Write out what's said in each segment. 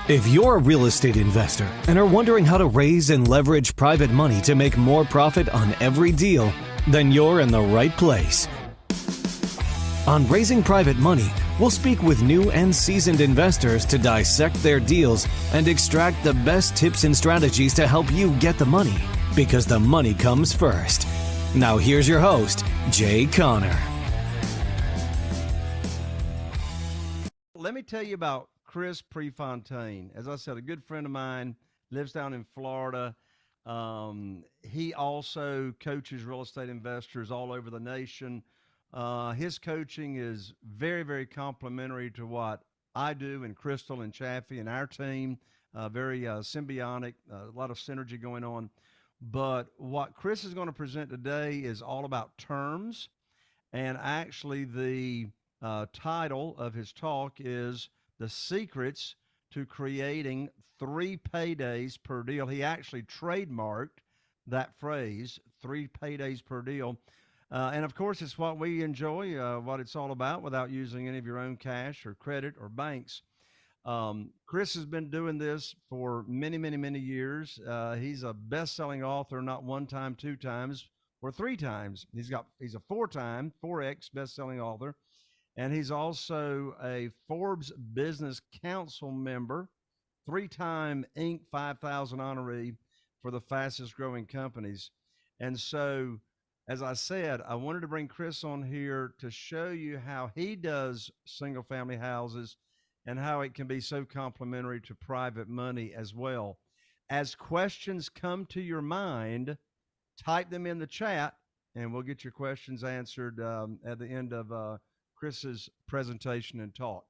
If you're a real estate investor and are wondering how to raise and leverage private money to make more profit on every deal, then you're in the right place. On Raising Private Money, we'll speak with new and seasoned investors to dissect their deals and extract the best tips and strategies to help you get the money, because the money comes first. Now here's your host, Jay Conner. Let me tell you about Chris Prefontaine. As I said, a good friend of mine, lives down in Florida. He also coaches real estate investors all over the nation. His coaching is very, very complementary to what I do and Crystal and Chaffee and our team. Very symbiotic, a lot of synergy going on. But what Chris is going to present today is all about terms. And actually, the title of his talk is The Secrets to Creating 3 Paydays Per Deal. He actually trademarked that phrase, 3 paydays per deal. And of course, it's what we enjoy, what it's all about, without using any of your own cash or credit or banks. Chris has been doing this for many, many, many years. He's a best-selling author, not one time, 2 times, or 3 times. He's a 4-time, 4X best-selling author. And he's also a Forbes Business Council member, 3-time Inc. 5000 honoree for the fastest growing companies. And so, as I said, I wanted to bring Chris on here to show you how he does single family houses and how it can be so complementary to private money as well. As questions come to your mind, type them in the chat and we'll get your questions answered at the end of Chris's presentation and talk.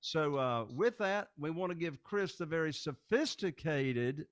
So with that, we want to give Chris the very sophisticated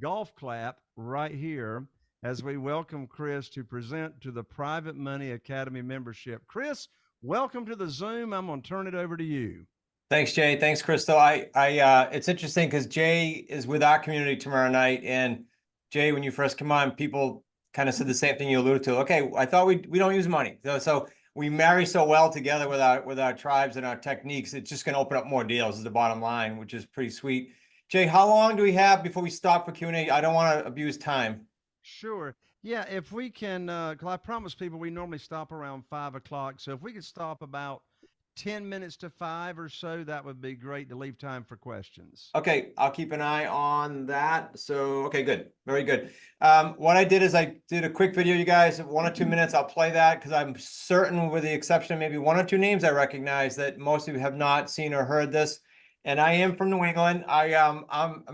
golf clap right here as we welcome Chris to present to the Private Money Academy membership. Chris, welcome to the Zoom. I'm going to turn it over to you. Thanks, Jay. Thanks, Crystal. It's interesting because Jay is with our community tomorrow night. And Jay, when you first come on, people kind of said the same thing you alluded to. Okay, I thought we don't use money. So we marry so well together with our tribes and our techniques. It's just going to open up more deals is the bottom line, which is pretty sweet. Jay, how long do we have before we stop for Q&A? I don't want to abuse time. Sure. Yeah, if we can, because I promise people we normally stop around 5 o'clock. So if we could stop about 10 minutes to 5 or so, that would be great to leave time for questions. Okay, I'll keep an eye on that. So, okay, good. Very good. What I did is I did a quick video, you guys, 1 or 2 minutes. I'll play that because I'm certain, with the exception of maybe 1 or 2 names I recognize, that most of you have not seen or heard this. And I am from New England. I'm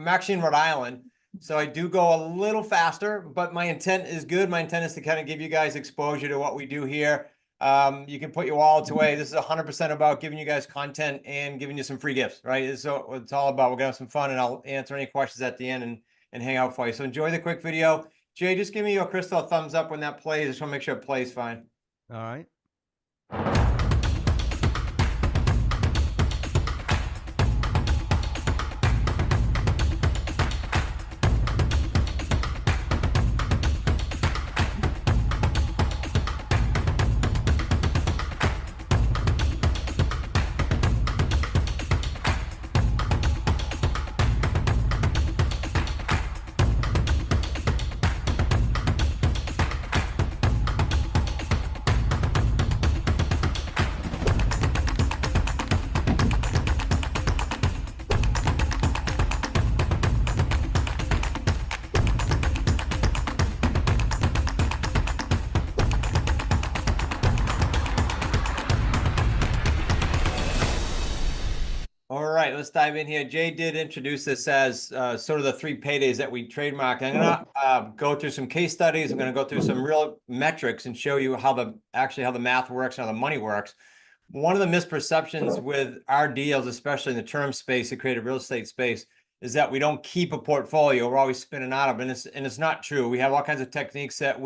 actually in Rhode Island. So I do go a little faster, but my intent is good. My intent is to kind of give you guys exposure to what we do here. You can put your wallets away. This is 100% about giving you guys content and giving you some free gifts, right? So it's all about. We're gonna have some fun, and I'll answer any questions at the end and hang out for you. So enjoy the quick video. Jay, just give me your Crystal thumbs up when that plays. I just want to make sure it plays fine. All right. Let's dive in here. Jay did introduce this as sort of the 3 paydays that we trademark. I'm gonna go through some case studies. I'm gonna go through some real metrics and show you how the math works and how the money works. One of the misperceptions with our deals, especially in the term space, the creative real estate space, is that we don't keep a portfolio. We're always spinning out of it, and it's not true. We have all kinds of techniques that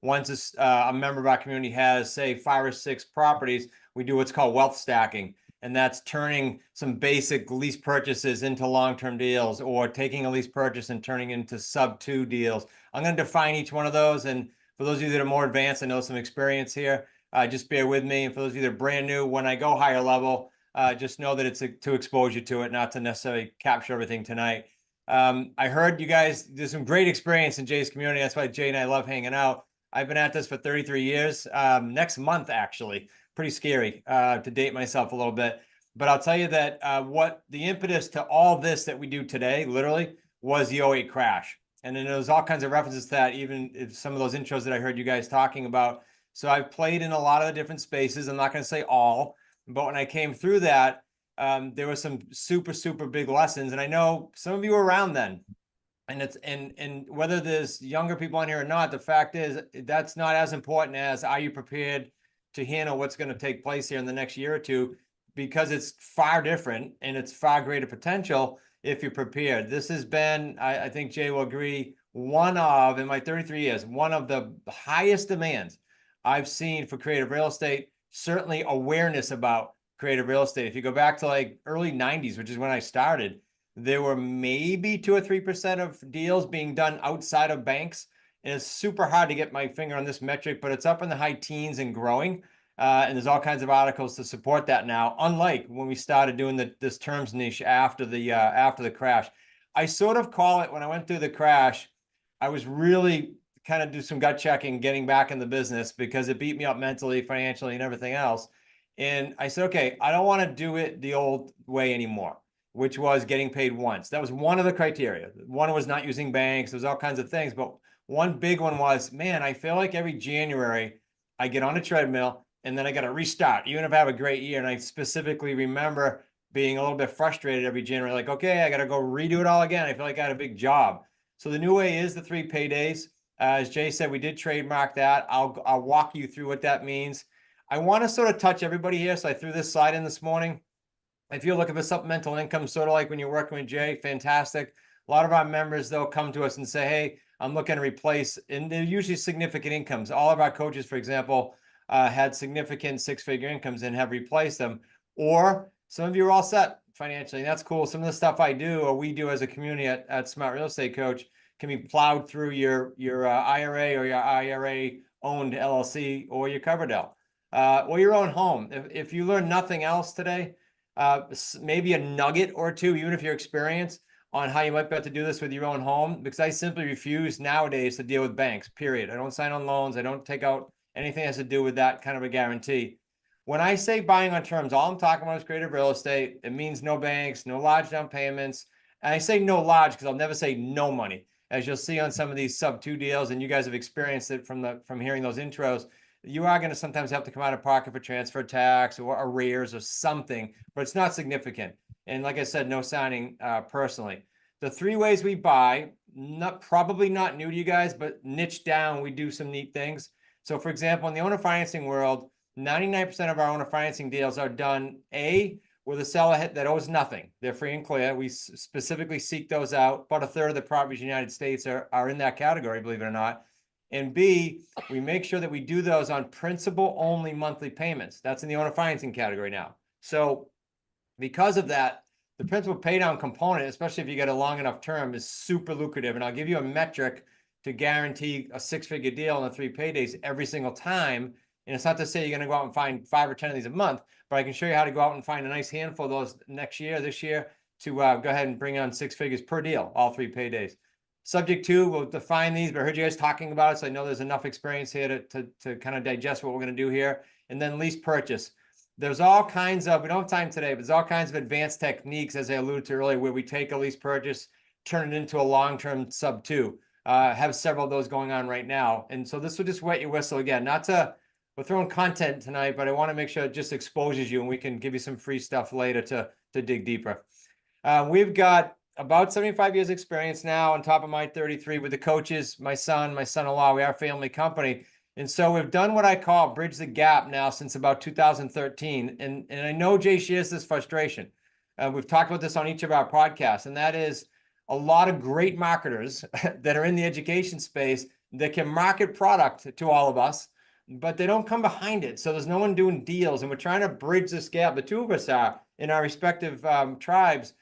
once a member of our community has, say, 5 or 6 properties, we do what's called wealth stacking. And that's turning some basic lease purchases into long-term deals, or taking a lease purchase and turning into sub-2 deals. I'm going to define each one of those. And for those of you that are more advanced, I know some experience here, just bear with me. And for those of you that are brand new, when I go higher level, just know that it's to expose you to it, not to necessarily capture everything tonight. I heard you guys, there's some great experience in Jay's community. That's why Jay and I love hanging out. I've been at this for 33 years. Next month, actually, pretty scary to date myself a little bit. But I'll tell you that what the impetus to all this that we do today, literally, was the '08 crash. And then there's all kinds of references to that, even if some of those intros that I heard you guys talking about. So I've played in a lot of the different spaces. I'm not going to say all, but when I came through that, there were some super, super big lessons. And I know some of you were around then. And it's and whether there's younger people on here or not, the fact is that's not as important as are you prepared to handle what's going to take place here in the next year or two, because it's far different and it's far greater potential if you're prepared. This has been, I think Jay will agree, one of, in my 33 years, one of the highest demands I've seen for creative real estate, certainly awareness about creative real estate. If you go back to like early 90s, which is when I started, there were maybe 2 or 3% of deals being done outside of banks. And it's super hard to get my finger on this metric, but it's up in the high teens and growing. And there's all kinds of articles to support that now, unlike when we started doing this terms niche after the crash. I sort of call it, when I went through the crash, I was really kind of do some gut checking, getting back in the business, because it beat me up mentally, financially, and everything else. And I said, okay, I don't want to do it the old way anymore, which was getting paid once. That was one of the criteria. One was not using banks. There's all kinds of things. But one big one was, man, I feel like every January I get on a treadmill and then I got to restart, even if I have a great year. And I specifically remember being a little bit frustrated every January, like, okay, I got to go redo it all again. I feel like I had a big job. So the new way is the 3 paydays. As Jay said, we did trademark that. I'll walk you through what that means. I want to sort of touch everybody here. So I threw this slide in this morning. If you're looking for supplemental income, sort of like when you're working with Jay, fantastic. A lot of our members, they'll come to us and say, hey, I'm looking to replace, and they're usually significant incomes. All of our coaches, for example, had significant 6-figure incomes and have replaced them. Or some of you are all set financially, and that's cool. Some of the stuff I do, or we do as a community at Smart Real Estate Coach, can be plowed through your IRA or your IRA-owned LLC or your Coverdell, or your own home. If you learn nothing else today, maybe a nugget or two, even if you're experienced, on how you might be able to do this with your own home, because I simply refuse nowadays to deal with banks, period. I don't sign on loans. I don't take out anything that has to do with that kind of a guarantee. When I say buying on terms, all I'm talking about is creative real estate. It means no banks, no large down payments. And I say no large because I'll never say no money. As you'll see on some of these sub-2 deals, and you guys have experienced it from hearing those intros, you are going to sometimes have to come out of pocket for transfer tax or arrears or something, but it's not significant. And like I said, no signing personally. The 3 ways we buy, probably not new to you guys, but niche down, we do some neat things. So for example, in the owner financing world, 99% of our owner financing deals are done, A, with a seller that owes nothing. They're free and clear. We specifically seek those out. About 1/3 of the properties in the United States are in that category, believe it or not. And B, we make sure that we do those on principal only monthly payments. That's in the owner financing category now. So because of that, the principal pay down component, especially if you get a long enough term, is super lucrative. And I'll give you a metric to guarantee a 6-figure deal in the 3 paydays every single time. And it's not to say you're going to go out and find 5 or 10 of these a month, but I can show you how to go out and find a nice handful of those this year, to go ahead and bring on 6 figures per deal, all 3 paydays. Subject to, we'll define these, but I heard you guys talking about it, so I know there's enough experience here to kind of digest what we're going to do here. And then lease purchase. There's all kinds of, we don't have time today, but there's all kinds of advanced techniques, as I alluded to earlier, where we take a lease purchase, turn it into a long-term sub-2. Have several of those going on right now. And so this will just wet your whistle again. We're throwing content tonight, but I want to make sure it just exposes you, and we can give you some free stuff later to dig deeper. We've got about 75 years experience now on top of my 33 with the coaches, my son-in-law. We are a family company. And so we've done what I call bridge the gap now since about 2013. And I know Jay shares this frustration. We've talked about this on each of our podcasts, and that is a lot of great marketers that are in the education space that can market product to all of us, but they don't come behind it. So there's no one doing deals, and we're trying to bridge this gap. The two of us are in our respective tribes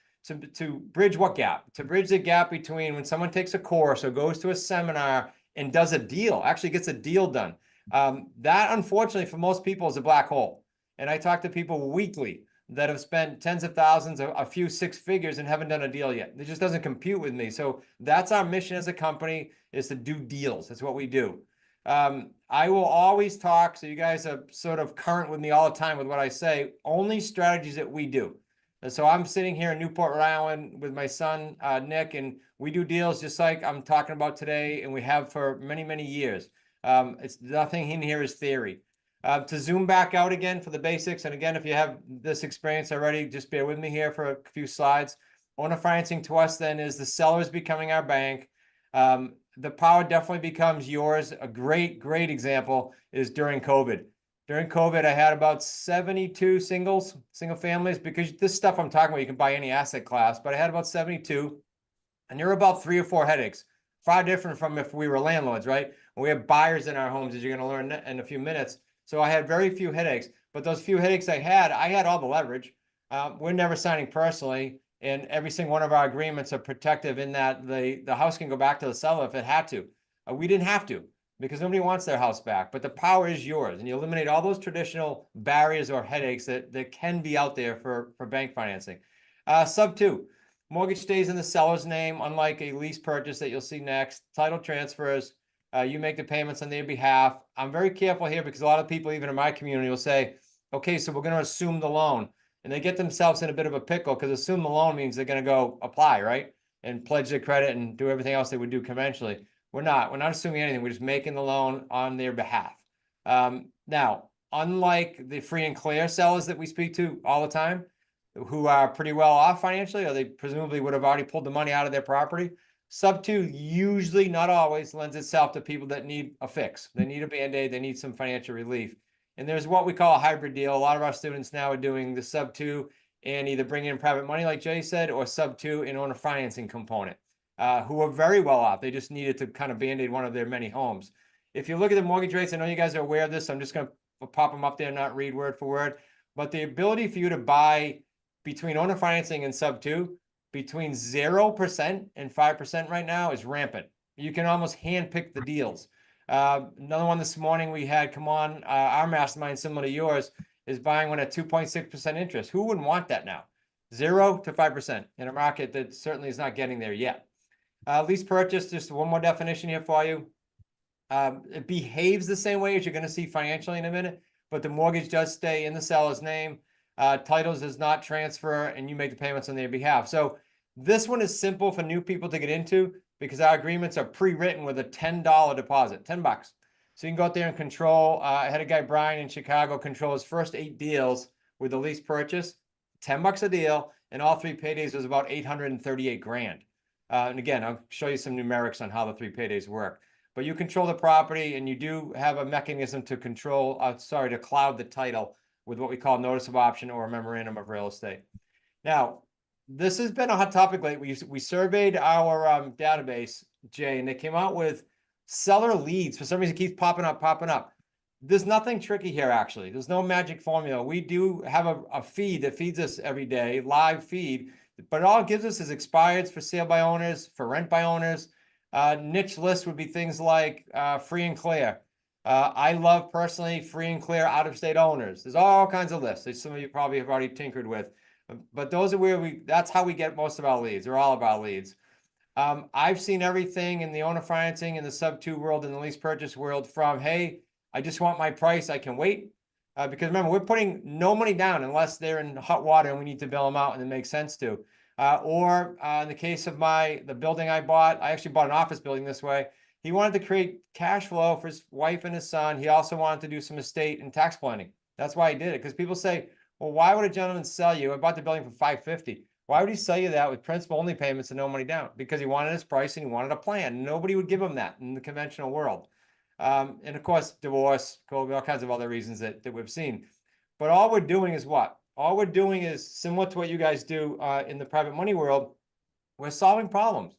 to bridge what gap? To bridge the gap between when someone takes a course or goes to a seminar and does a deal, actually gets a deal done. That, unfortunately, for most people is a black hole. And I talk to people weekly that have spent tens of thousands, a few six figures, and haven't done a deal yet. It just doesn't compute with me. So that's our mission as a company, is to do deals. That's what we do. I will always talk, so you guys are sort of current with me all the time with what I say, only strategies that we do. And so I'm sitting here in Newport, Rhode Island with my son, Nick, and we do deals just like I'm talking about today, and we have for many, many years. It's nothing in here is theory. To zoom back out again for the basics, and again, if you have this experience already, just bear with me here for a few slides. Owner financing to us then is the sellers becoming our bank. The power definitely becomes yours. A great, great example is during COVID. During COVID, I had about 72 single families, because this stuff I'm talking about, you can buy any asset class, but I had about 72, and there were about 3 or 4 headaches. Far different from if we were landlords, right? We have buyers in our homes, as you're going to learn in a few minutes. So I had very few headaches, but those few headaches I had all the leverage. We're never signing personally, and every single one of our agreements are protective in that the house can go back to the seller if it had to. We didn't have to, because nobody wants their house back, but the power is yours, and you eliminate all those traditional barriers or headaches that can be out there for bank financing. Sub 2, mortgage stays in the seller's name, unlike a lease purchase that you'll see next. Title transfers. You make the payments on their behalf. I'm very careful here, because a lot of people, even in my community, will say, okay, so we're going to assume the loan. And they get themselves in a bit of a pickle, because assume the loan means they're going to go apply, right? And pledge their credit and do everything else they would do conventionally. We're not assuming anything. We're just making the loan on their behalf. Now, unlike the free and clear sellers that we speak to all the time, who are pretty well off financially, or they presumably would have already pulled the money out of their property, Sub 2 usually, not always, lends itself to people that need a fix. They need a Band-Aid, they need some financial relief. And there's what we call a hybrid deal. A lot of our students now are doing the Sub 2 and either bringing in private money, like Jay said, or Sub 2 in owner financing component, who are very well off. They just needed to kind of Band-Aid one of their many homes. If you look at the mortgage rates, I know you guys are aware of this. I'm just going to pop them up there, not read word for word. But the ability for you to buy between owner financing and Sub 2, between 0% and 5% right now is rampant. You can almost handpick the deals. Another one this morning we had come on, our mastermind, similar to yours, is buying one at 2.6% interest. Who wouldn't want that now? 0 to 5% in a market that certainly is not getting there yet. Lease purchase, just one more definition here for you. It behaves the same way as you're going to see financially in a minute, but the mortgage does stay in the seller's name. Titles does not transfer, and you make the payments on their behalf. So this one is simple for new people to get into, because our agreements are pre-written with a $10 deposit, $10. So you can go out there and control. I had a guy, Brian, in Chicago, control his first 8 deals with the lease purchase, $10 a deal, and all 3 paydays was about 838 grand. And again, I'll show you some numerics on how the 3 paydays work. But you control the property, and you do have a mechanism to control, to cloud the title with what we call notice of option or a memorandum of real estate. Now, this has been a hot topic lately. We surveyed our database, Jay, and they came out with seller leads. For some reason, it keeps popping up. There's nothing tricky here, actually. There's no magic formula. We do have a feed that feeds us every day, live feed, but all it gives us is expireds for sale by owners, for rent by owners. Niche lists would be things like free and clear. I love personally free and clear out-of-state owners. There's all kinds of lists that some of you probably have already tinkered with. But those are where that's how we get most of our leads, or all of our leads. I've seen everything in the owner financing, in the Sub 2 world, in the lease purchase world, from, hey, I just want my price, I can wait. Because remember, we're putting no money down unless they're in hot water and we need to bail them out and it makes sense to. Or in the case of the building I bought, I actually bought an office building this way. He wanted to create cash flow for his wife and his son. He also wanted to do some estate and tax planning. That's why he did it. Because people say, well, why would a gentleman sell you? I bought the building for $550. Why would he sell you that with principal only payments and no money down? Because he wanted his price and he wanted a plan. Nobody would give him that in the conventional world. And of course, divorce, COVID, all kinds of other reasons that we've seen. But all we're doing is what? All we're doing is similar to what you guys do in the private money world. We're solving problems.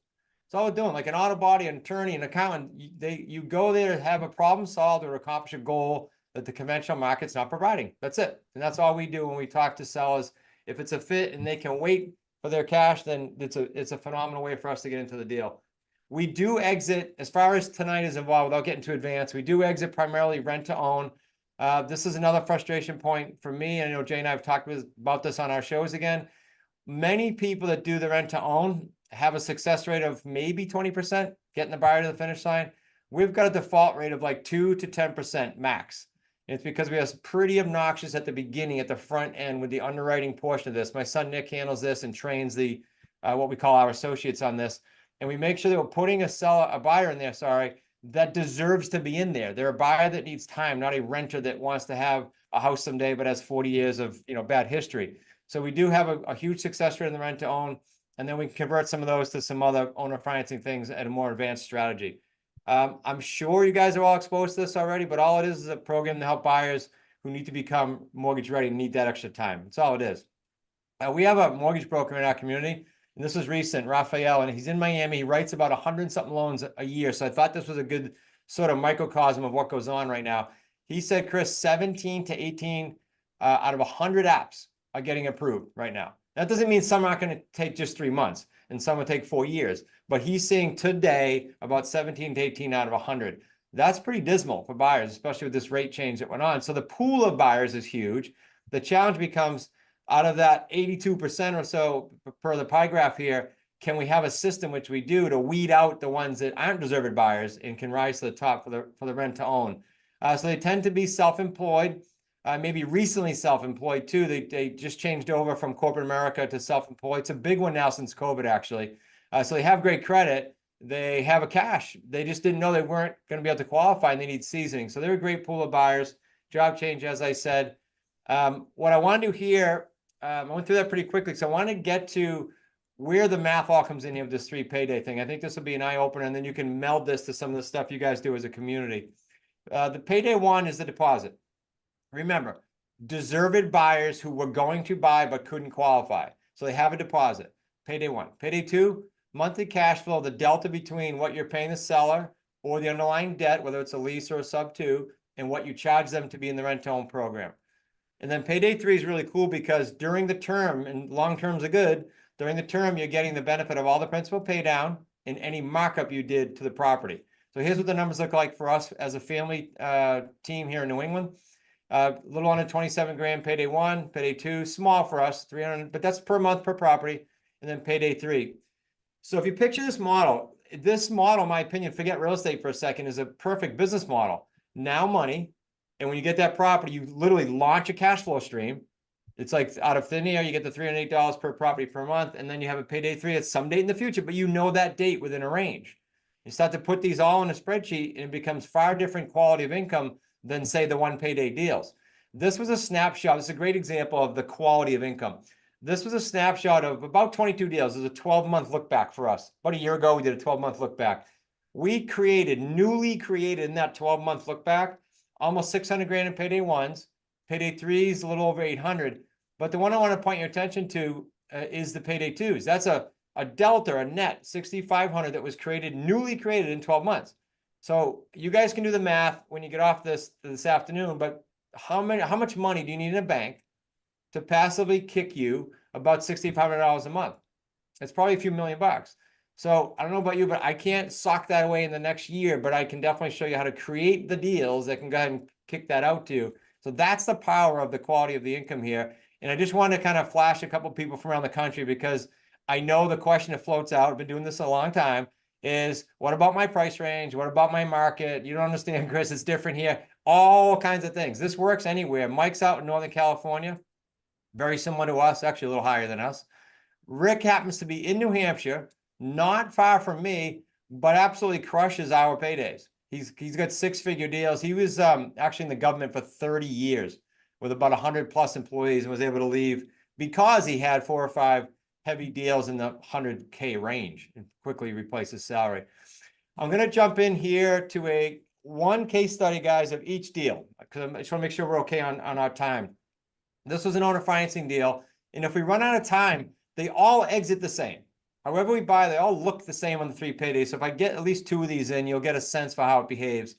That's all we're doing. Like an auto body, an attorney, an accountant, you go there to have a problem solved or accomplish a goal that the conventional market's not providing. That's it. And that's all we do when we talk to sellers. If it's a fit and they can wait for their cash, then it's a phenomenal way for us to get into the deal. We do exit, as far as tonight is involved, without getting too advanced, we do exit primarily rent to own. This is another frustration point for me. I know Jay and I have talked about this on our shows again. Many people that do the rent to own have a success rate of maybe 20%, getting the buyer to the finish line. We've got a default rate of like 2 to 10% max. And it's because we are pretty obnoxious at the beginning, at the front end with the underwriting portion of this. My son Nick handles this and trains the what we call our associates on this. And we make sure that we're putting a buyer in there, that deserves to be in there. They're a buyer that needs time, not a renter that wants to have a house someday but has 40 years of bad history. So we do have a huge success rate in the rent to own, and then we can convert some of those to some other owner financing things at a more advanced strategy. I'm sure you guys are all exposed to this already, but all it is a program to help buyers who need to become mortgage ready and need that extra time. That's all it is. We have a mortgage broker in our community, and this is recent, Raphael, and he's in Miami. He writes about 100-something loans a year. So I thought this was a good sort of microcosm of what goes on right now. He said, Chris, 17 to 18 out of 100 apps are getting approved right now. That doesn't mean some aren't going to take just 3 months and some will take 4 years, but he's seeing today about 17 to 18 out of 100. That's pretty dismal for buyers, especially with this rate change that went on. So the pool of buyers is huge. The challenge becomes, out of that 82% or so per the pie graph here, can we have a system, which we do, to weed out the ones that aren't deserved buyers and can rise to the top for the rent to own? So they tend to be self-employed, maybe recently self-employed too. They just changed over from corporate America to self-employed. It's a big one now since COVID, actually. So they have great credit. They have a cash. They just didn't know they weren't going to be able to qualify, and they need seasoning. So they're a great pool of buyers. Job change, as I said. What I want to do here, I went through that pretty quickly, so I want to get to where the math all comes in here with this 3 payday thing. I think this will be an eye-opener, and then you can meld this to some of the stuff you guys do as a community. The payday 1 is the deposit. Remember, deserved buyers who were going to buy but couldn't qualify. So they have a deposit. Payday 1. Payday 2, monthly cash flow, the delta between what you're paying the seller or the underlying debt, whether it's a lease or a sub 2, and what you charge them to be in the rent-to-own program. And then payday 3 is really cool because during the term, and long terms are good, during the term, you're getting the benefit of all the principal pay down and any markup you did to the property. So here's what the numbers look like for us as a family team here in New England. A little under 27 grand, payday 1, payday 2, small for us, 300, but that's per month per property, and then payday 3. So if you picture this model, in my opinion, forget real estate for a second, is a perfect business model. Now money. And when you get that property, you literally launch a cash flow stream. It's like out of thin air, you get the $308 per property per month, and then you have a payday 3 at some date in the future, but you know that date within a range. You start to put these all in a spreadsheet, and it becomes far different quality of income than, say, the 1 payday deals. This was a snapshot. This is a great example of the quality of income. This was a snapshot of about 22 deals. It was a 12-month look back for us. About a year ago, we did a 12-month look back. We newly created in that 12-month look back, almost 600 grand in payday 1s, payday 3s, a little over 800. But the one I want to point your attention to is the payday 2s. That's a delta, a net 6,500 that was newly created in 12 months. So you guys can do the math when you get off this afternoon, but how much money do you need in a bank to passively kick you about $6,500 a month? It's probably a few million bucks. So I don't know about you, but I can't sock that away in the next year, but I can definitely show you how to create the deals that can go ahead and kick that out to you. So that's the power of the quality of the income here. And I just want to kind of flash a couple people from around the country, because I know the question that floats out, I've been doing this a long time, is what about my price range? What about my market? You don't understand, Chris, it's different here. All kinds of things. This works anywhere. Mike's out in Northern California, very similar to us, actually a little higher than us. Rick happens to be in New Hampshire, not far from me, but absolutely crushes our paydays. He's got 6-figure deals. He was actually in the government for 30 years with about 100 plus employees, and was able to leave because he had 4 or 5 heavy deals in the 100K range and quickly replace his salary. I'm going to jump in here to one case study, guys, of each deal, because I just want to make sure we're okay on our time. This was an owner financing deal, and if we run out of time, they all exit the same. However we buy, they all look the same on the 3 paydays. So if I get at least 2 of these in, you'll get a sense for how it behaves.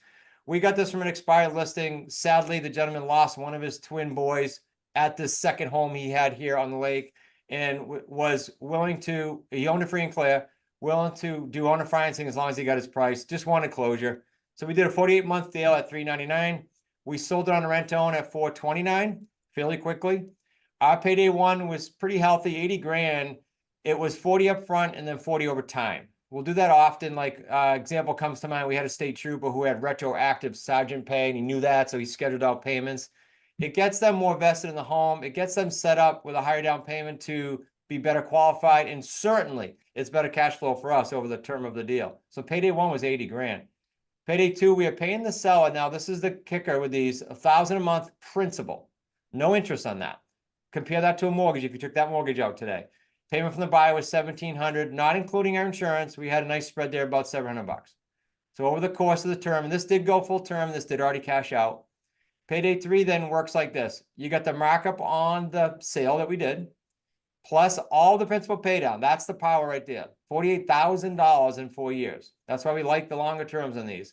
We got this from an expired listing. Sadly, the gentleman lost one of his twin boys at this second home he had here on the lake, and was willing to, he owned it free and clear, willing to do owner financing as long as he got his price, just wanted closure. So we did a 48-month deal at $399. We sold it on a rent to own at 429 fairly quickly. Our payday one was pretty healthy, 80 grand. It was 40 up front and then 40 over time. We'll do that often. Like example comes to mind, we had a state trooper who had retroactive sergeant pay and he knew that, so he scheduled out payments. It gets them more vested in the home. It gets them set up with a higher down payment to be better qualified. And certainly it's better cash flow for us over the term of the deal. So payday one was 80 grand. Payday two, we are paying the seller. Now this is the kicker with these, $1,000 a month principal, no interest on that. Compare that to a mortgage. If you took that mortgage out today, payment from the buyer was $1,700, not including our insurance. We had a nice spread there, about $700. So over the course of the term, and this did go full term, this did already cash out. Payday three then works like this. You got the markup on the sale that we did, plus all the principal pay down. That's the power right there. $48,000 in 4 years. That's why we like the longer terms on these.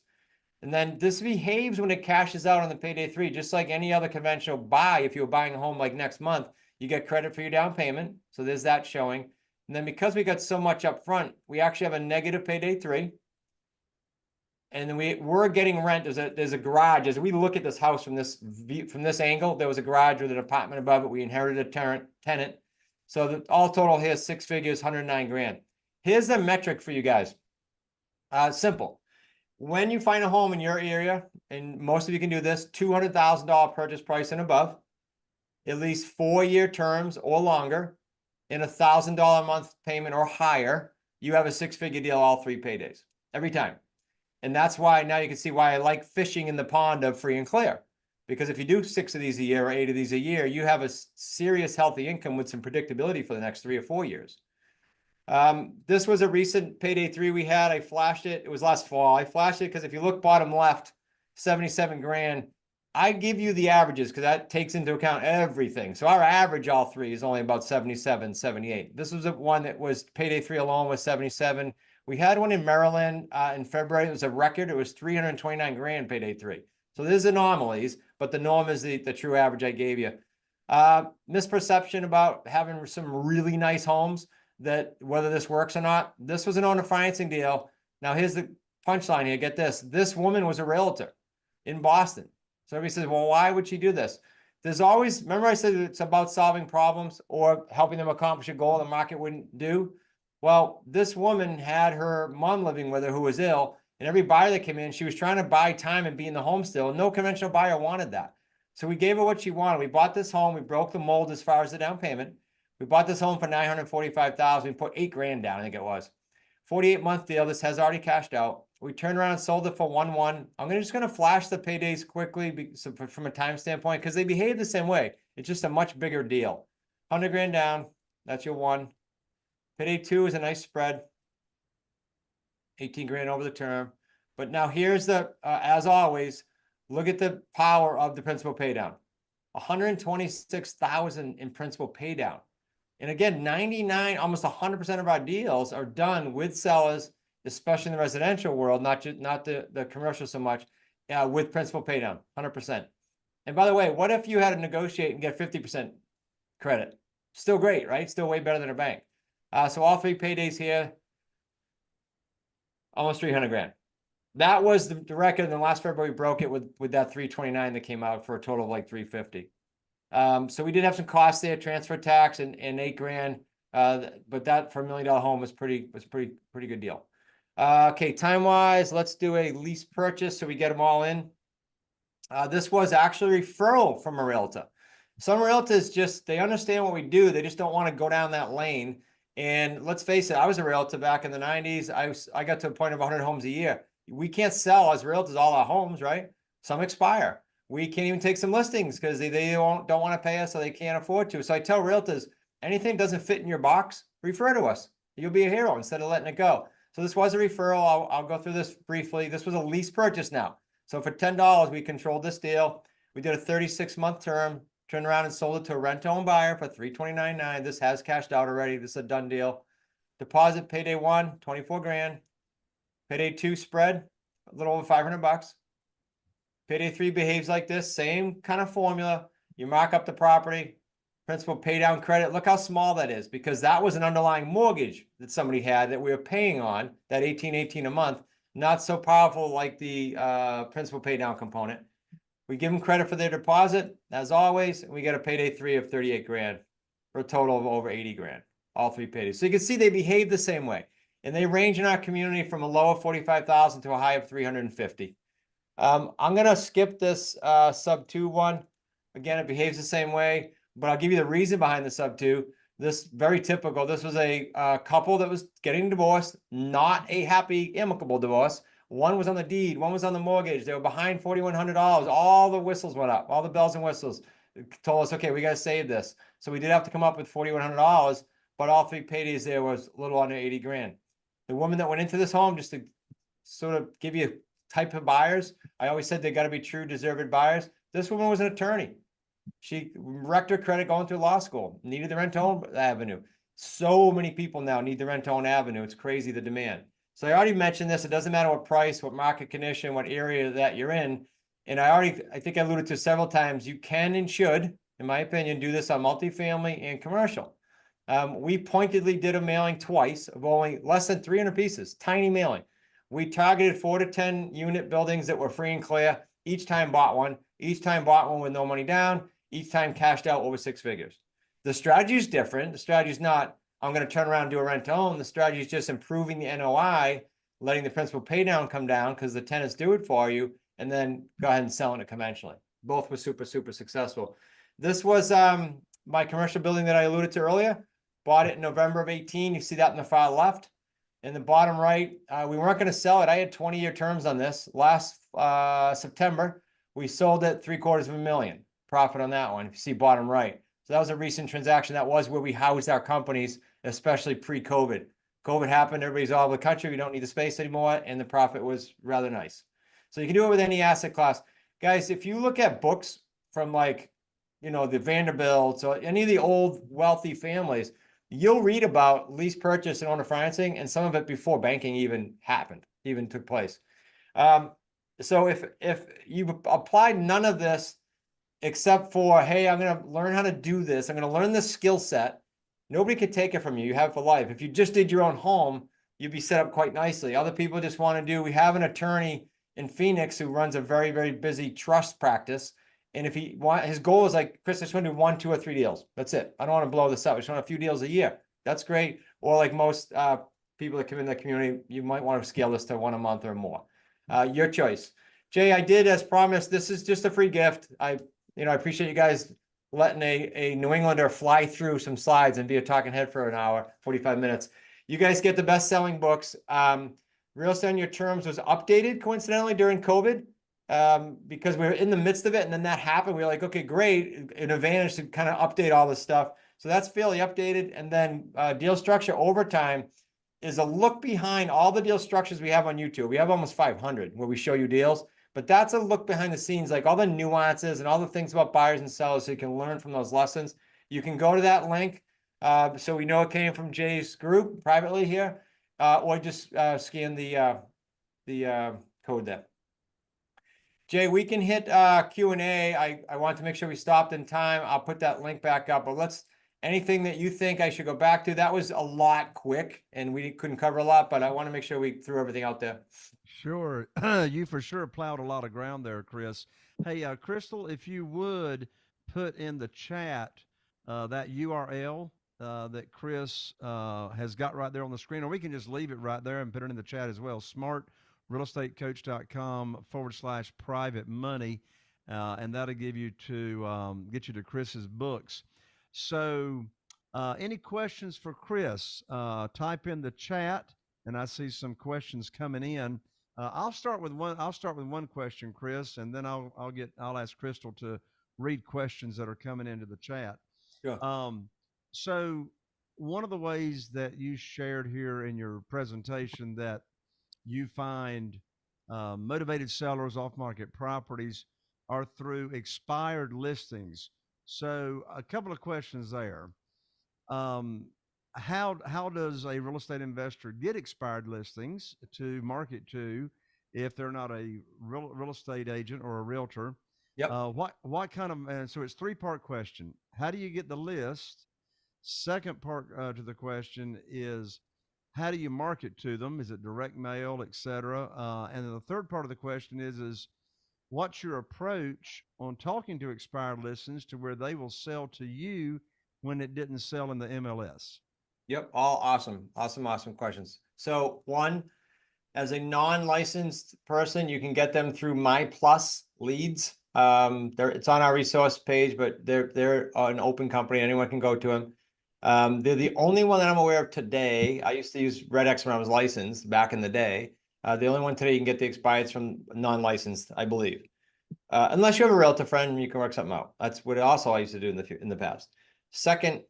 And then this behaves when it cashes out on the payday three, just like any other conventional buy. If you were buying a home like next month, you get credit for your down payment. So there's that showing. And then because we got so much up front, we actually have a negative payday three. And then we're getting rent. There's a garage. As we look at this house from this angle, there was a garage with an apartment above it. We inherited a tenant. So all total here, 6 figures, 109 grand. Here's the metric for you guys. Simple. When you find a home in your area, and most of you can do this, $200,000 purchase price and above, at least 4-year terms or longer, and $1,000 a month payment or higher, you have a 6-figure deal all 3 paydays, every time. And that's why now you can see why I like fishing in the pond of free and clear. Because if you do 6 of these a year or 8 of these a year, you have a serious healthy income with some predictability for the next 3 or 4 years. This was a recent payday 3 we had. I flashed it. It was last fall. I flashed it because if you look bottom left, 77 grand. I give you the averages because that takes into account everything. So our average, all 3, is only about 77, 78. This was one that was payday 3 alone was 77. We had one in Maryland in February. It was a record. It was 329 grand payday 3. So there's anomalies, but the norm is the true average I gave you. Misperception about having some really nice homes, that whether this works or not. This was an owner financing deal. Now here's the punchline here. Get this. This woman was a realtor in Boston. So everybody says, well, why would she do this? There's always, remember I said it's about solving problems or helping them accomplish a goal the market wouldn't do? Well, this woman had her mom living with her who was ill, and every buyer that came in, she was trying to buy time and be in the home still. No conventional buyer wanted that. So we gave her what she wanted. We bought this home. We broke the mold as far as the down payment. We bought this home for $945,000. We put 8 grand down, I think it was. 48-month deal. This has already cashed out. We turned around and sold it for 1.1. I'm just going to flash the paydays quickly from a time standpoint because they behave the same way. It's just a much bigger deal. 100 grand down. That's your 1. Payday 2 is a nice spread. 18 grand over the term. But now here's the, as always, look at the power of the principal paydown. 126,000 in principal paydown. And again, 99, almost 100% of our deals are done with sellers, especially in the residential world, not the commercial so much, with principal paydown, 100%. And by the way, what if you had to negotiate and get 50% credit? Still great, right? Still way better than a bank. So all 3 paydays here, almost 300 grand. That was the record. And then last February, we broke it with that 329 that came out for a total of like 350. So we did have some costs there, transfer tax and 8 grand. But that for $1 million home was pretty good deal. Okay, time-wise, let's do a lease purchase so we get them all in. This was actually a referral from a realtor. Some realtors they understand what we do. They just don't want to go down that lane. And let's face it, I was a realtor back in the 90s. I got to a point of 100 homes a year. We can't sell as realtors all our homes, right? Some expire. We can't even take some listings because they don't want to pay us, so they can't afford to. So I tell realtors, anything doesn't fit in your box, refer to us. You'll be a hero instead of letting it go. So this was a referral. I'll go through this briefly. This was a lease purchase now. So for $10, we controlled this deal. We did a 36-month term, turned around and sold it to a rent-own buyer for $329,900. This has cashed out already. This is a done deal. Deposit payday 1, 24 grand. Payday 2 spread, a little over $500. Payday 3 behaves like this, same kind of formula. You mark up the property, principal pay down credit. Look how small that is because that was an underlying mortgage that somebody had that we were paying on, that $18.18 a month. Not so powerful like the principal pay down component. We give them credit for their deposit, as always, and we get a payday 3 of 38 grand for a total of over 80 grand, all 3 paydays. So you can see they behave the same way. And they range in our community from a low of 45,000 to a high of 350. I'm going to skip this sub 2 one. Again, it behaves the same way, but I'll give you the reason behind the sub 2. This very typical. This was a couple that was getting divorced, not a happy, amicable divorce. One was on the deed, one was on the mortgage. They were behind $4,100. All the whistles went up, all the bells and whistles. It told us, okay, we got to save this. So we did have to come up with $4,100, but all 3 paydays there was a little under 80 grand. The woman that went into this home, just to sort of give you type of buyers, I always said they got to be true, deserved buyers. This woman was an attorney. She wrecked her credit going through law school, needed the rent-to-own avenue. So many people now need the rent-to-own avenue. It's crazy, the demand. So I already mentioned this. It doesn't matter what price, what market condition, what area that you're in. And I think I alluded to several times, you can and should, in my opinion, do this on multifamily and commercial. We pointedly did a mailing twice of only less than 300 pieces, tiny mailing. We targeted 4 to 10 unit buildings that were free and clear. Each time bought one. Each time bought one with no money down. Each time cashed out over 6 figures. The strategy is different. The strategy is not, I'm going to turn around and do a rent to own. The strategy is just improving the NOI, letting the principal pay down come down because the tenants do it for you, and then go ahead and selling it conventionally. Both were super, super successful. This was my commercial building that I alluded to earlier. Bought it in November of 18. You see that in the far left. In the bottom right, we weren't going to sell it. I had 20-year terms on this. Last September, we sold it $750,000 profit on that one. If you see bottom right. So that was a recent transaction. That was where we housed our companies, especially pre-COVID. COVID happened. Everybody's all over the country. We don't need the space anymore. And the profit was rather nice. So you can do it with any asset class. Guys, if you look at books from like, the Vanderbilts or any of the old wealthy families, you'll read about lease purchase and owner financing, and some of it before banking even took place. So if you applied none of this except for, hey, I'm going to learn how to do this, I'm going to learn this skill set, nobody could take it from you. You have it for life. If you just did your own home, you'd be set up quite nicely. Other people just want to do, we have an attorney in Phoenix who runs a very, very busy trust practice. And if his goal is like, Chris, I just want to do 1, 2, or 3 deals. That's it. I don't want to blow this up. I just want a few deals a year. That's great. Or like most people that come in the community, you might want to scale this to 1 a month or more. Your choice. Jay, I did, as promised, this is just a free gift. I appreciate you guys letting a New Englander fly through some slides and be a talking head for an hour, 45 minutes. You guys get the best-selling books. Real Estate on Your Terms was updated, coincidentally, during COVID. Because we were in the midst of it, and then that happened. We were like, okay, great, an advantage to kind of update all this stuff. So that's fairly updated. And then deal structure overtime is a look behind all the deal structures we have on YouTube. We have almost 500 where we show you deals, but that's a look behind the scenes, like all the nuances and all the things about buyers and sellers, so you can learn from those lessons. You can go to that link, so we know it came from Jay's group privately here, or just scan the code there. Jay, we can hit Q&A. I want to make sure we stopped in time. I'll put that link back up, but anything that you think I should go back to. That was a lot quick and we couldn't cover a lot, but I want to make sure we threw everything out there. Sure. You for sure plowed a lot of ground there, Chris. Hey, Crystal, if you would put in the chat that URL that Chris has got right there on the screen, or we can just leave it right there and put it in the chat as well. smartrealestatecoach.com/private money. And that'll give you get you to Chris's books. So any questions for Chris? Type in the chat, and I see some questions coming in. I'll start with one question, Chris, and then I'll ask Crystal to read questions that are coming into the chat. Sure. So one of the ways that you shared here in your presentation that you find motivated sellers off-market properties are through expired listings. So a couple of questions there. How does a real estate investor get expired listings to market to if they're not a real estate agent or a realtor? Yep. What kind of, and so it's 3-part question. How do you get the list? Second part to the question is, how do you market to them? Is it direct mail, et cetera? And then the third part of the question is what's your approach on talking to expired listings to where they will sell to you when it didn't sell in the MLS? Yep, all awesome, awesome questions. So one, as a non-licensed person, you can get them through My Plus Leads. It's on our resource page, but they're an open company. Anyone can go to them. They're the only one that I'm aware of today. I used to use RedX when I was licensed back in the day. The only one today you can get the expireds from non-licensed, I believe. Unless you have a realtor friend, you can work something out. That's what also I used to do in the past. Second,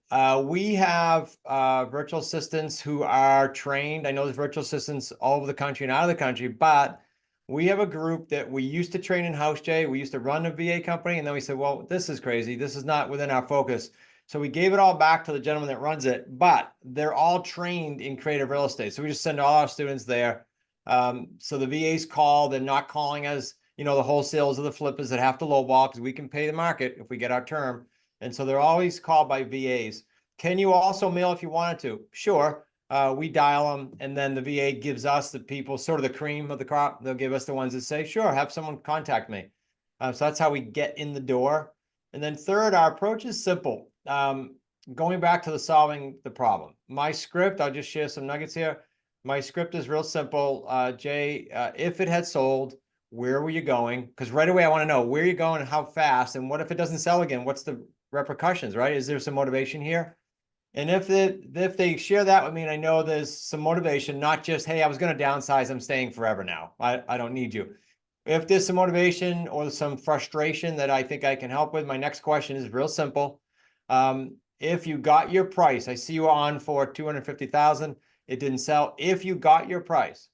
we have virtual assistants who are trained. I know there's virtual assistants all over the country and out of the country, but we have a group that we used to train in-house, Jay. We used to run a VA company, and then we said, well, this is crazy. This is not within our focus. So we gave it all back to the gentleman that runs it, but they're all trained in creative real estate. So we just send all our students there. So the VAs call, they're not calling us, the wholesalers or the flippers that have to lowball because we can pay the market if we get our term. And so they're always called by VAs. Can you also mail if you wanted to? Sure. We dial them, and then the VA gives us the people, sort of the cream of the crop. They'll give us the ones that say, sure, have someone contact me. So that's how we get in the door. And then third, our approach is simple. Going back to solving the problem. My script, I'll just share some nuggets here. My script is real simple. Jay, if it had sold, where were you going? Because right away I want to know where you're going and how fast, and what if it doesn't sell again? What's the repercussions, right? Is there some motivation here? And if they share that with me, and I know there's some motivation, not just, hey, I was going to downsize, I'm staying forever now. I don't need you. If there's some motivation or some frustration that I think I can help with, my next question is real simple. If you got your price, I see you on for $250,000, it didn't sell. If you got your price,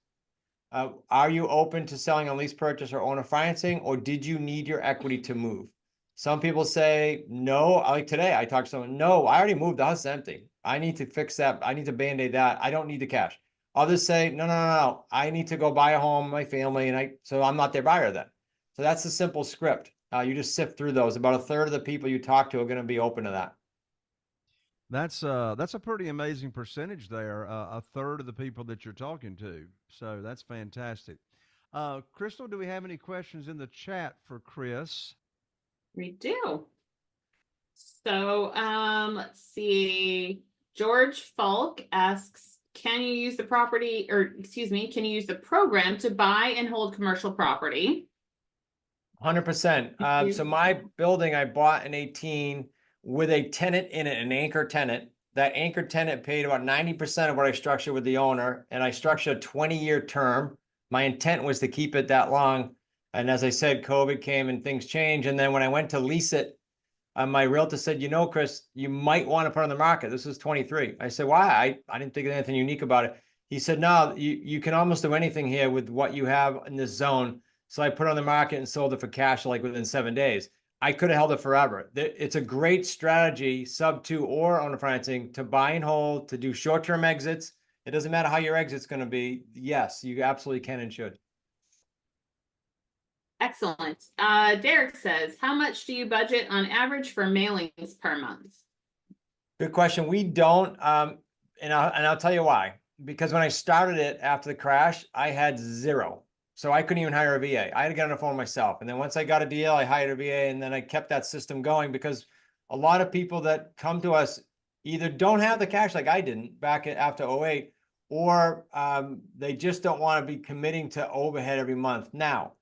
are you open to selling on lease purchase or owner financing, or did you need your equity to move? Some people say, no, like today, I talked to someone, no, I already moved, the house is empty. I need to fix that. I need to Band-Aid that. I don't need the cash. Others say, no, I need to go buy a home, my family, so I'm not their buyer then. So that's the simple script. You just sift through those. About a third of the people you talk to are going to be open to that. That's a pretty amazing percentage there. A third of the people that you're talking to. So that's fantastic. Crystal, do we have any questions in the chat for Chris? We do. So, let's see. George Falk asks, can you use the program to buy and hold commercial property? 100%. So my building I bought in 2018 with a tenant in it, an anchor tenant. That anchor tenant paid about 90% of what I structured with the owner, and I structured a 20-year term. My intent was to keep it that long. And as I said, COVID came and things changed. And then when I went to lease it, my realtor said, Chris, you might want to put it on the market. This was 23. I said, why? I didn't think of anything unique about it. He said, no, you can almost do anything here with what you have in this zone. So I put it on the market and sold it for cash like within 7 days. I could have held it forever. It's a great strategy, sub 2 or owner financing, to buy and hold, to do short-term exits. It doesn't matter how your exit's going to be. Yes, you absolutely can and should. Excellent. Derek says, how much do you budget on average for mailings per month? Good question. We don't, and I'll tell you why. Because when I started it after the crash, I had zero. So I couldn't even hire a VA. I had to get on the phone myself. And then once I got a deal, I hired a VA, and then I kept that system going, because a lot of people that come to us either don't have the cash like I didn't back after 2008, or they just don't want to be committing to overhead every month. Now,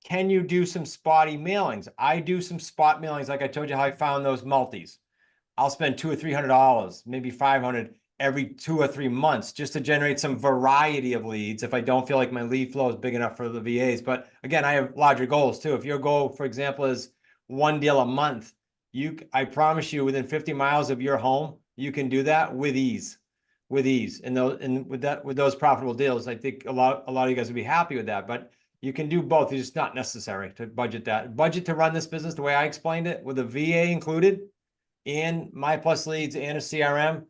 can you do some spotty mailings? I do some spot mailings, like I told you how I found those multis. I'll spend $200 or $300, maybe $500 every 2 or 3 months just to generate some variety of leads if I don't feel like my lead flow is big enough for the VAs. But again, I have larger goals too. If your goal, for example, is 1 deal a month, I promise you, within 50 miles of your home, you can do that with ease. And with those profitable deals, I think a lot of you guys would be happy with that. But you can do both. It's just not necessary to budget that. Budget to run this business the way I explained it, with a VA included, and My Plus Leads and a CRM,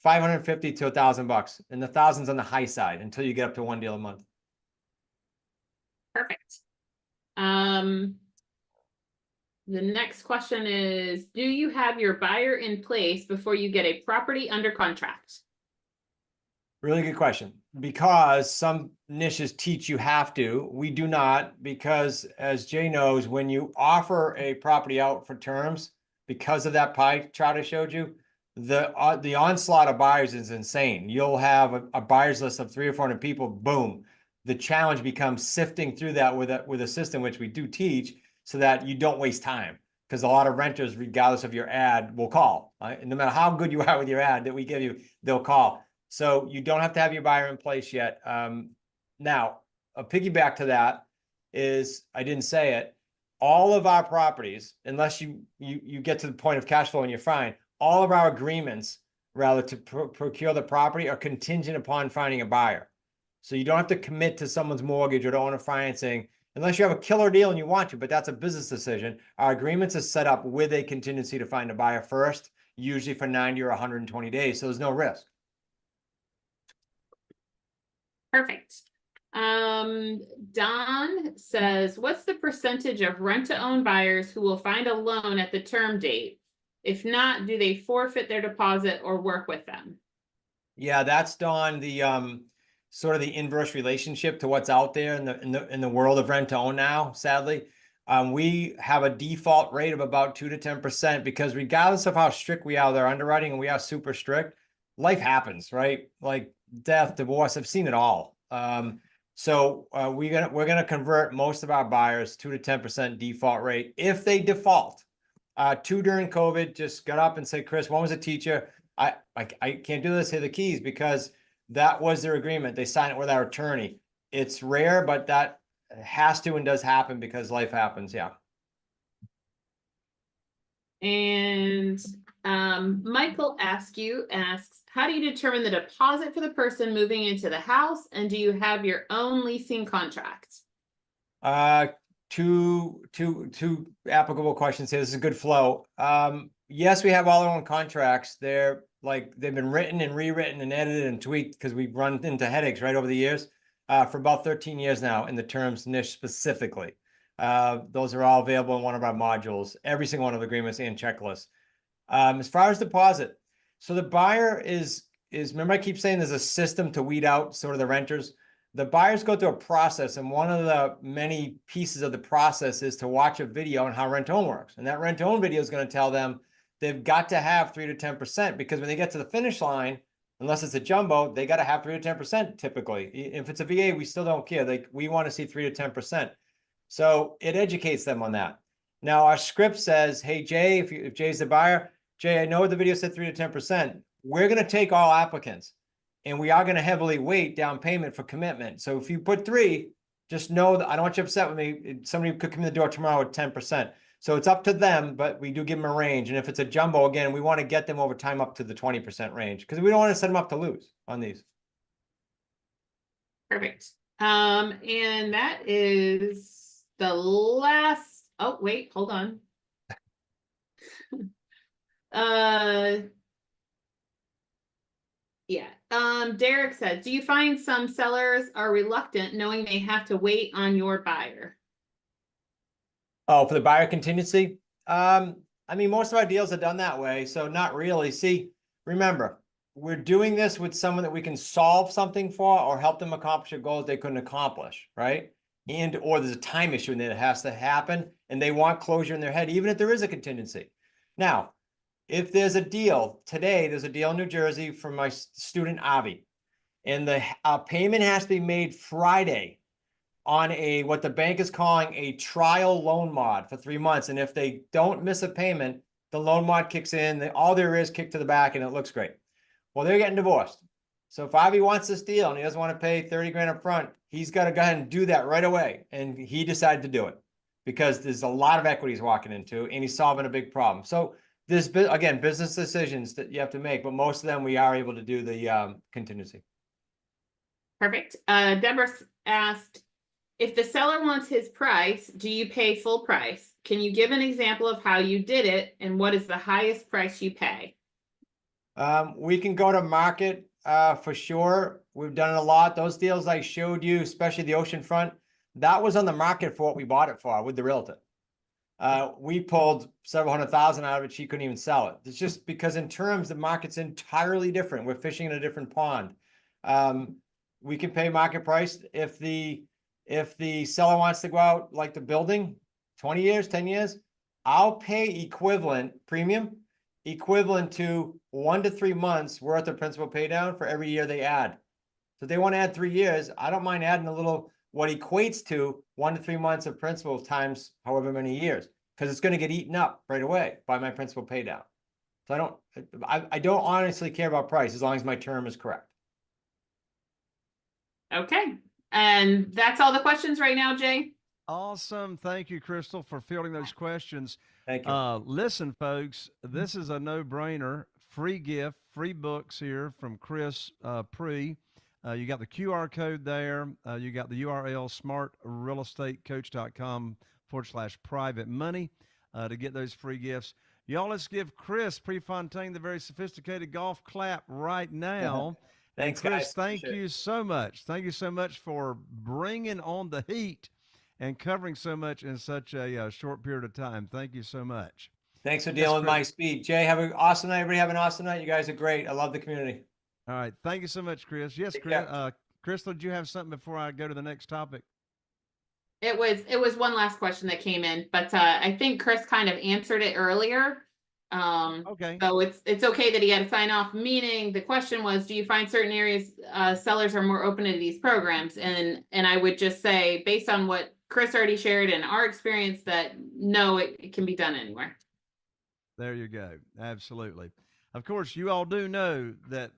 $550 to $1,000, and the thousands on the high side until you get up to 1 deal a month. Perfect. The next question is, do you have your buyer in place before you get a property under contract? Really good question. Because some niches teach you have to, we do not, because as Jay knows, when you offer a property out for terms, because of that pie chart I showed you, the onslaught of buyers is insane. You'll have a buyers list of 300 or 400 people, boom. The challenge becomes sifting through that with a system, which we do teach, so that you don't waste time. Because a lot of renters, regardless of your ad, will call. And no matter how good you are with your ad that we give you, they'll call. So you don't have to have your buyer in place yet. Now, a piggyback to that is, I didn't say it, all of our properties, unless you get to the point of cash flow and you're fine, all of our agreements, rather, to procure the property are contingent upon finding a buyer. So you don't have to commit to someone's mortgage or to owner financing unless you have a killer deal and you want to, but that's a business decision. Our agreements are set up with a contingency to find a buyer first, usually for 90 or 120 days. So there's no risk. Perfect. Don says, what's the percentage of rent-to-own buyers who will find a loan at the term date? If not, do they forfeit their deposit or work with them? Yeah, that's Don, the sort of the inverse relationship to what's out there in the world of rent to own now, sadly. We have a default rate of about 2 to 10% because regardless of how strict we are with our underwriting, and we are super strict, life happens, right? Like death, divorce, I've seen it all. So we're gonna convert most of our buyers 2 to 10% default rate if they default. Two during COVID just got up and said, Chris, one was a teacher. I can't do this, here are the keys, because that was their agreement. They signed it with our attorney. It's rare, but that has to and does happen because life happens. Yeah. And Michael asks, how do you determine the deposit for the person moving into the house? And do you have your own leasing contract? Two applicable questions here. This is a good flow. Yes, we have all our own contracts. They've been written and rewritten and edited and tweaked because we've run into headaches right over the years for about 13 years now in the terms niche specifically. Those are all available in one of our modules, every single one of the agreements and checklists. As far as deposit, so the buyer is remember I keep saying there's a system to weed out sort of the renters. The buyers go through a process, and one of the many pieces of the process is to watch a video on how rent-to-own works. And that rent-to-own video is going to tell them they've got to have 3 to 10%, because when they get to the finish line, unless it's a jumbo, they got to have 3 to 10% typically. If it's a VA, we still don't care. We want to see 3 to 10%. So it educates them on that. Now our script says, hey, Jay, if Jay's the buyer, Jay, I know the video said 3 to 10%. We're going to take all applicants. And we are going to heavily weight down payment for commitment. So if you put 3, just know that I don't want you upset with me. Somebody could come in the door tomorrow with 10%. So it's up to them, but we do give them a range. And if it's a jumbo, again, we want to get them over time up to the 20% range because we don't want to set them up to lose on these. Perfect. And that is the last. Oh, wait, hold on. Yeah. Derek said, do you find some sellers are reluctant knowing they have to wait on your buyer? Oh, for the buyer contingency? I mean, most of our deals are done that way, so not really. See, remember, we're doing this with someone that we can solve something for or help them accomplish a goal they couldn't accomplish, right? Or there's a time issue and it has to happen and they want closure in their head, even if there is a contingency. Now, if there's a deal today, there's a deal in New Jersey for my student Avi, and the payment has to be made Friday on what the bank is calling a trial loan mod for 3 months. And if they don't miss a payment, the loan mod kicks in, all there is kicked to the back, and it looks great. Well, they're getting divorced. So if Avi wants this deal and he doesn't want to pay 30 grand up front, he's got to go ahead and do that right away. And he decided to do it because there's a lot of equity he's walking into and he's solving a big problem. So there's, again, business decisions that you have to make, but most of them we are able to do the contingency. Perfect. Deborah asked, if the seller wants his price, do you pay full price? Can you give an example of how you did it and what is the highest price you pay? We can go to market for sure. We've done it a lot. Those deals I showed you, especially the oceanfront, that was on the market for what we bought it for with the realtor. We pulled several $100,000 out of it. She couldn't even sell it. It's just because in terms, the market's entirely different. We're fishing in a different pond. We can pay market price. If the seller wants to go out like the building, 20 years, 10 years, I'll pay equivalent premium, equivalent to 1 to 3 months worth of principal pay down for every year they add. So if they want to add 3 years, I don't mind adding a little, what equates to 1 to 3 months of principal times however many years, because it's going to get eaten up right away by my principal pay down. So I don't honestly care about price as long as my term is correct. Okay. And that's all the questions right now, Jay? Awesome. Thank you, Crystal, for fielding those questions. Thank you. Listen, folks, this is a no-brainer. Free gift, free books here from Chris Pre. You got the QR code there. You got the URL smartrealestatecoach.com/private money to get those free gifts. Y'all, let's give Chris Prefontaine the very sophisticated golf clap right now. Thanks, Chris, guys. thank you so much. Thank you so much for bringing on the heat and covering so much in such a short period of time. Thank you so much. Thanks for dealing with my speed. Jay, have an awesome night. Everybody have an awesome night. You guys are great. I love the community. All right. Thank you so much, Chris. Yes, Chris. Crystal, did you have something before I go to the next topic? It was one last question that came in, but I think Chris kind of answered it earlier. Okay. So it's okay that he had to sign off, meaning the question was, do you find certain areas sellers are more open to these programs? And I would just say, based on what Chris already shared and our experience, that no, it can be done anywhere. There you go. Absolutely. Of course, you all do know that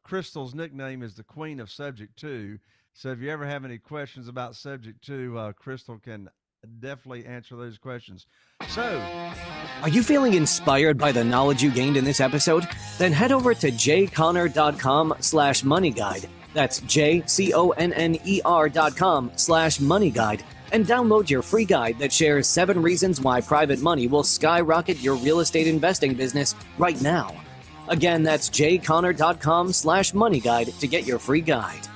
Crystal's nickname is the Queen of Subject To. So if you ever have any questions about Subject To, Crystal can definitely answer those questions. So, are you feeling inspired by the knowledge you gained in this episode? Then head over to jconner.com/moneyguide. That's jconner.com/moneyguide and download your free guide that shares 7 reasons why private money will skyrocket your real estate investing business right now. Again, that's jconner.com/moneyguide to get your free guide.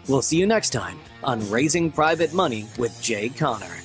We'll see you next time on Raising Private Money with Jay Conner.